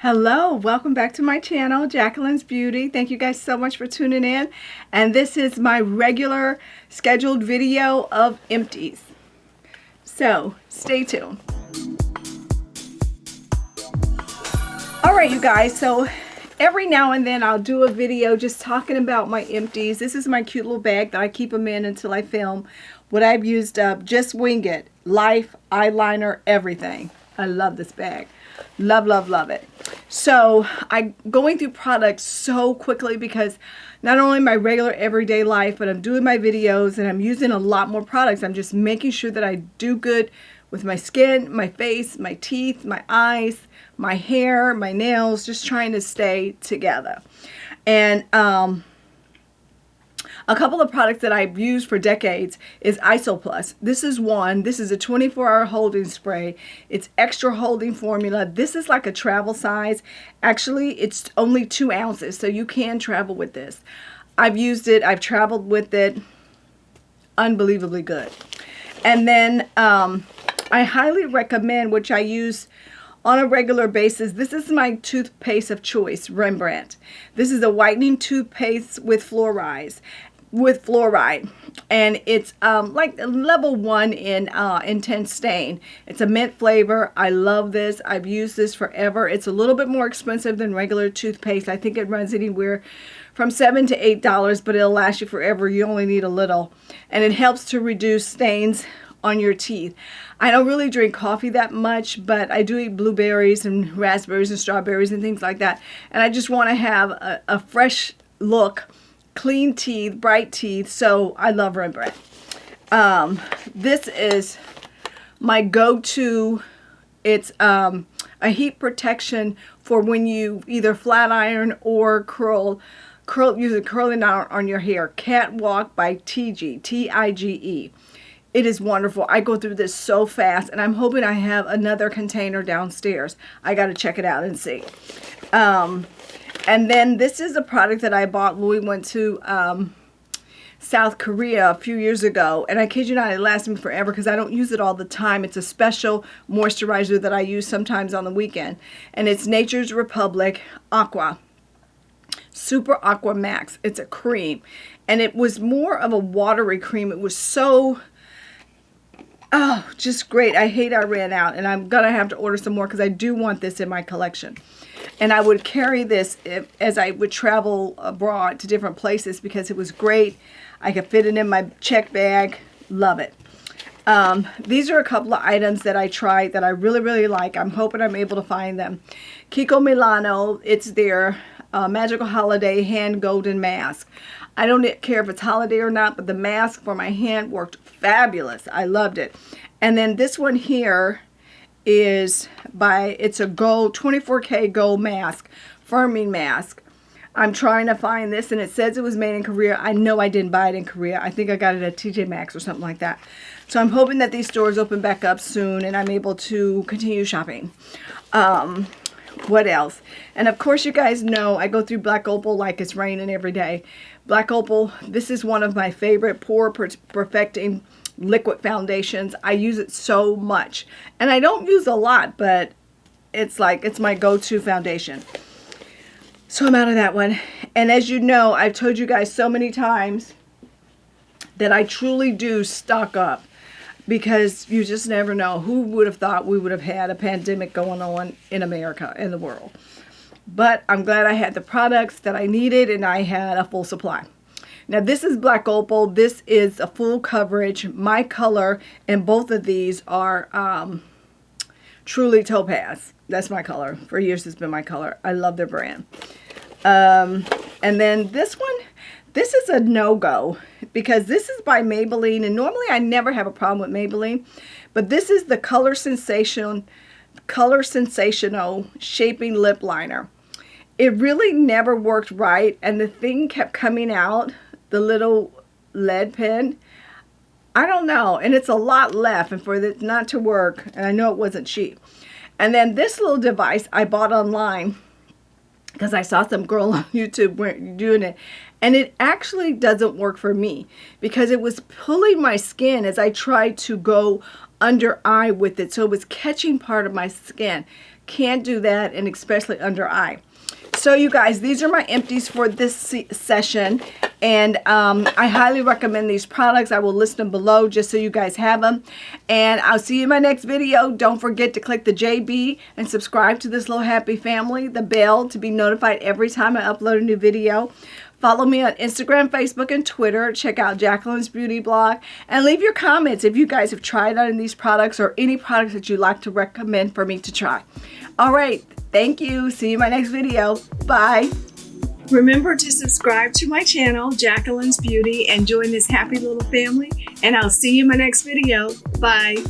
Hello, welcome back to my channel, Jacqueline's Beauty. Thank you guys so much for tuning in. And this is my regular scheduled video of empties. So stay tuned. All right, you guys, so every now and then I'll do a video just talking about my empties. This is my cute little bag that I keep them in until I film what I've used up. Just wing it. Life, eyeliner, everything. I love this bag. Love, love, love it. So I'm going through products so quickly because not only my regular everyday life, but I'm doing my videos and I'm using a lot more products. I'm just making sure that I do good with my skin, my face, my teeth, my eyes, my hair, my nails, just trying to stay together. And a couple of products that I've used for decades is Isoplus. This is one. This is a 24-hour holding spray. It's extra holding formula. This is like a travel size. Actually, it's only 2 ounces, so you can travel with this. I've used it. I've traveled with it. Unbelievably good. And then I highly recommend, which I use on a regular basis, this is my toothpaste of choice, Rembrandt. This is a whitening toothpaste with fluoride. And it's like level 1 in intense stain. It's a mint flavor. I love this. I've used this forever. It's a little bit more expensive than regular toothpaste. I think it runs anywhere from $7 to $8, but it'll last you forever. You only need a little, and it helps to reduce stains on your teeth. I don't really drink coffee that much, but I do eat blueberries and raspberries and strawberries and things like that. And I just want to have a fresh look, clean teeth, bright teeth. So I love Rembrandt. This is my go-to. It's a heat protection for when you either flat iron or use a curling iron on your hair. Catwalk by Tige. It is wonderful. I go through this so fast, and I'm hoping I have another container downstairs. I got to check it out and see. And then this is a product that I bought when we went to South Korea a few years ago. And I kid you not, it lasted me forever because I don't use it all the time. It's a special moisturizer that I use sometimes on the weekend. And it's Nature's Republic Aqua. Super Aqua Max. It's a cream. And it was more of a watery cream. It was so... oh, just great. I hate I ran out, and I'm going to have to order some more because I do want this in my collection. And I would carry this as I would travel abroad to different places because it was great. I could fit it in my check bag. Love it. These are a couple of items that I tried that I really, really like. I'm hoping I'm able to find them. Kiko Milano, it's their Magical Holiday Hand Golden Mask. I don't care if it's holiday or not, but the mask for my hand worked fabulous. I loved it. And then this one here is it's a gold, 24K gold mask, firming mask. I'm trying to find this, and it says it was made in Korea. I know I didn't buy it in Korea. I think I got it at TJ Maxx or something like that. So I'm hoping that these stores open back up soon and I'm able to continue shopping. What else? And of course, you guys know I go through Black Opal like it's raining every day. Black Opal, this is one of my favorite pore perfecting liquid foundations. I use it so much. And I don't use a lot, but it's my go-to foundation. So I'm out of that one. And as you know, I've told you guys so many times that I truly do stock up. Because you just never know. Who would have thought we would have had a pandemic going on in America, in the world. But I'm glad I had the products that I needed and I had a full supply. Now this is Black Opal. This is a full coverage. My color in both of these are truly topaz. That's my color. For years it's been my color. I love their brand. And then this one. This is a no-go because this is by Maybelline, and normally I never have a problem with Maybelline, but this is the Color Sensational Shaping Lip Liner. It really never worked right, and the thing kept coming out, the little lead pen. I don't know, and it's a lot left, and for it not to work, and I know it wasn't cheap. And then this little device I bought online because I saw some girl on YouTube doing it. And it actually doesn't work for me because it was pulling my skin as I tried to go under eye with it. So it was catching part of my skin. Can't do that, and especially under eye. So you guys, these are my empties for this session, and I highly recommend these products. I will list them below just so you guys have them, and I'll see you in my next video. Don't forget to click the JB and subscribe to this little happy family, the bell, to be notified every time I upload a new video. Follow me on Instagram, Facebook, and Twitter. Check out Jacqueline's Beauty Blog. And leave your comments if you guys have tried out these products or any products that you'd like to recommend for me to try. All right. Thank you. See you in my next video. Bye. Remember to subscribe to my channel, Jacqueline's Beauty, and join this happy little family. And I'll see you in my next video. Bye.